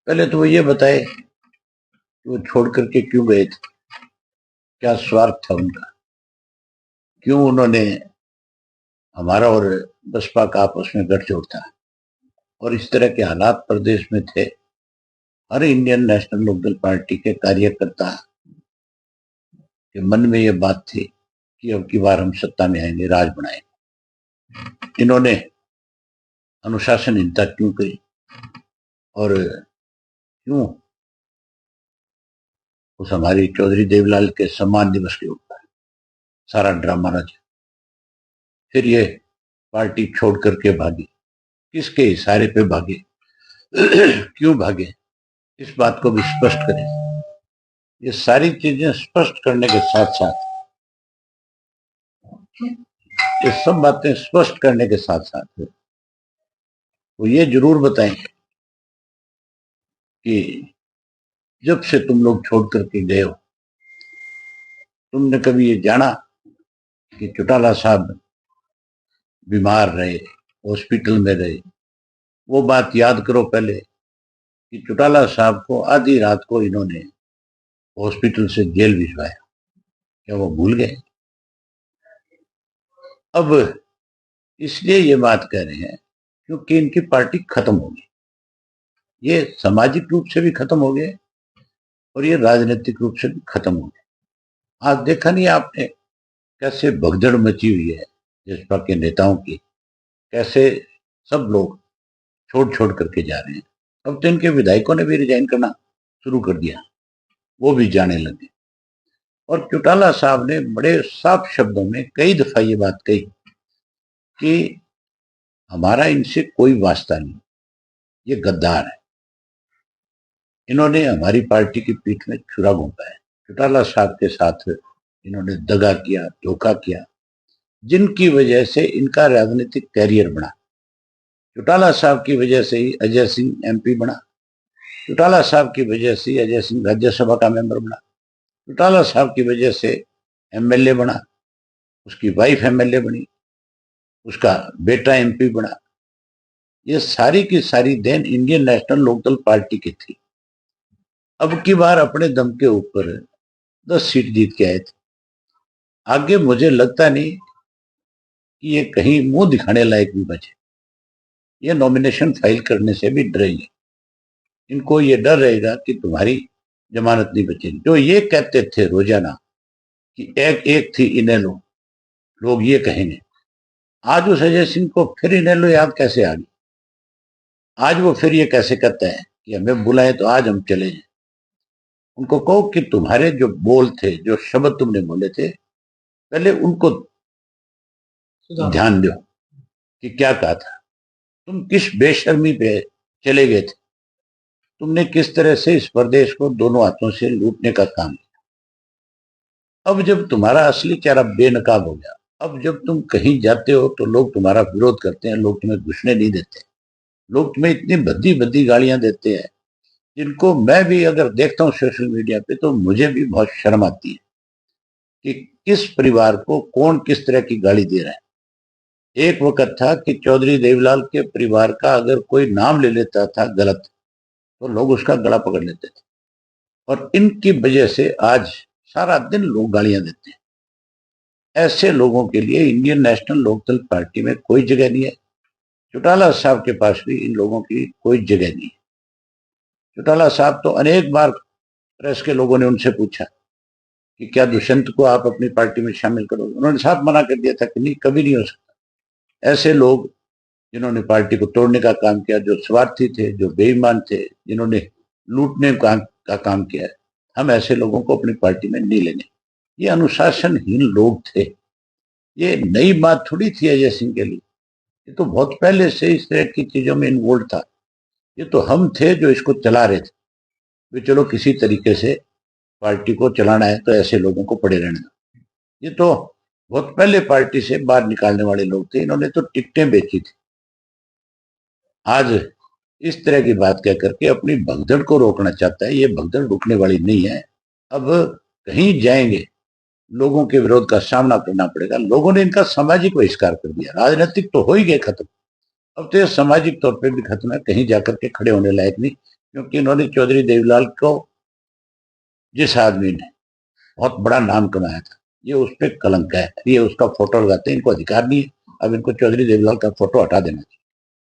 पहले तो वो ये बताए कि वो छोड़ करके क्यों गए थे, क्या स्वार्थ था उनका, क्यों उन्होंने हमारा और बसपा का आपस में गठजोड़ था और इस तरह के हालात प्रदेश में थे। हर इंडियन नेशनल लोकदल पार्टी के कार्यकर्ता के मन में ये बात थी कि अब की बार हम सत्ता में आएंगे, राज बनाएंगे। इन्होंने अनुशासनहीनता क्यों करी और क्यों उस हमारी चौधरी देवलाल के सम्मान दिवस के ऊपर सारा ड्रामा रचा। फिर ये पार्टी छोड़ करके भागी, किसके इशारे पे भागे, क्यों भागे, इस बात को भी स्पष्ट करें। ये सारी चीजें स्पष्ट करने के साथ साथ, ये सब बातें स्पष्ट करने के साथ साथ वो ये जरूर बताएं कि जब से तुम लोग छोड़ करके गए हो, तुमने कभी ये जाना कि चौटाला साहब बीमार रहे, हॉस्पिटल में रहे? वो बात याद करो पहले कि चौटाला साहब को आधी रात को इन्होंने हॉस्पिटल से जेल भिजवाया। क्या वो भूल गए? अब इसलिए ये बात कह रहे हैं क्योंकि इनकी पार्टी खत्म होगी। ये सामाजिक रूप से भी खत्म हो गए और ये राजनीतिक रूप से भी खत्म हो गए। आज देखा नहीं आपने कैसे भगदड़ मची हुई है भाजपा के नेताओं की, कैसे सब लोग छोड़ छोड़ करके जा रहे हैं। अब तो इनके विधायकों ने भी रिजाइन करना शुरू कर दिया, वो भी जाने लगे। और चौटाला साहब ने बड़े साफ शब्दों में कई दफा ये बात कही कि हमारा इनसे कोई वास्ता नहीं, ये गद्दार है, इन्होंने हमारी पार्टी की पीठ में छुरा घोंपा है। चौटाला साहब के साथ इन्होंने दगा किया, धोखा किया, जिनकी वजह से इनका राजनीतिक कैरियर बना। चौटाला साहब की वजह से ही अजय सिंह एमपी बना, चौटाला साहब की वजह से अजय सिंह राज्यसभा का मेंबर बना, चौटाला साहब की वजह से एमएलए बना, उसकी वाइफ एमएलए बनी, उसका बेटा एमपी बना। ये सारी की सारी देन इंडियन नेशनल लोकदल पार्टी की थी। अब की बार अपने दम के ऊपर 10 सीट जीत के आए थे। आगे मुझे लगता नहीं कि ये कहीं मुंह दिखाने लायक भी बचे। ये नॉमिनेशन फाइल करने से भी डरेंगे, इनको ये डर रहेगा कि तुम्हारी जमानत नहीं बचेगी। जो ये कहते थे रोजाना कि एक एक थी इनेलो, लोग ये कहेंगे। आज उस अजय सिंह को फिर इनेलो याद कैसे आ गई? आज वो फिर ये कैसे कहते हैं कि हमें बुलाए तो आज हम चले जाए? उनको कहो कि तुम्हारे जो बोल थे, जो शब्द तुमने बोले थे, पहले उनको ध्यान दो कि क्या कहा था। तुम किस बेशर्मी पे चले गए थे, तुमने किस तरह से इस प्रदेश को दोनों हाथों से लूटने का काम किया। अब जब तुम्हारा असली चेहरा बेनकाब हो गया, अब जब तुम कहीं जाते हो तो लोग तुम्हारा विरोध करते हैं, लोग तुम्हें घुसने नहीं देते, लोग तुम्हें इतनी भद्दी भद्दी गालियां देते हैं जिनको मैं भी अगर देखता हूँ सोशल मीडिया पे तो मुझे भी बहुत शर्म आती है कि किस परिवार को कौन किस तरह की गाली दे रहा है। एक वक्त था कि चौधरी देवलाल के परिवार का अगर कोई नाम ले लेता था गलत तो लोग उसका गला पकड़ लेते थे, और इनकी वजह से आज सारा दिन लोग गालियां देते हैं। ऐसे लोगों के लिए इंडियन नेशनल लोकदल पार्टी में कोई जगह नहीं है। चौटाला साहब के पास भी इन लोगों की कोई जगह नहीं है। चौटाला साहब तो अनेक बार प्रेस के लोगों ने उनसे पूछा कि क्या दुष्यंत को आप अपनी पार्टी में शामिल करोगे, उन्होंने साफ मना कर दिया था कि नहीं, कभी नहीं हो सकता। ऐसे लोग जिन्होंने पार्टी को तोड़ने का काम किया, जो स्वार्थी थे, जो बेईमान थे, जिन्होंने लूटने का काम किया है, हम ऐसे लोगों को अपनी पार्टी में नहीं लेंगे। ये अनुशासनहीन लोग थे। ये नई बात थोड़ी थी अजय सिंह के लिए, ये तो बहुत पहले से इस तरह की चीजों में इन्वॉल्व था। ये तो हम थे जो इसको चला रहे थे। भी चलो किसी तरीके से पार्टी को चलाना है तो ऐसे लोगों को पड़े रहना। ये तो बहुत पहले पार्टी से बाहर निकालने वाले लोग थे, इन्होंने तो टिकटें बेची थी। आज इस तरह की बात कह करके अपनी भगदड़ को रोकना चाहता है। ये भगदड़ रुकने वाली नहीं है। अब कहीं जाएंगे, लोगों के विरोध का सामना करना पड़ेगा। लोगों ने इनका सामाजिक बहिष्कार कर दिया, राजनीतिक तो हो ही गए खत्म, अब तो ये सामाजिक तौर पे भी खत्म है, कहीं जाकर के खड़े होने लायक नहीं। क्योंकि इन्होंने चौधरी देवीलाल को, जिस आदमी ने बहुत बड़ा नाम कमाया था, ये उस पर कलंक है, ये उसका फोटो लगाते हैं, इनको अधिकार नहीं है। अब इनको चौधरी देवीलाल का फोटो हटा देना चाहिए।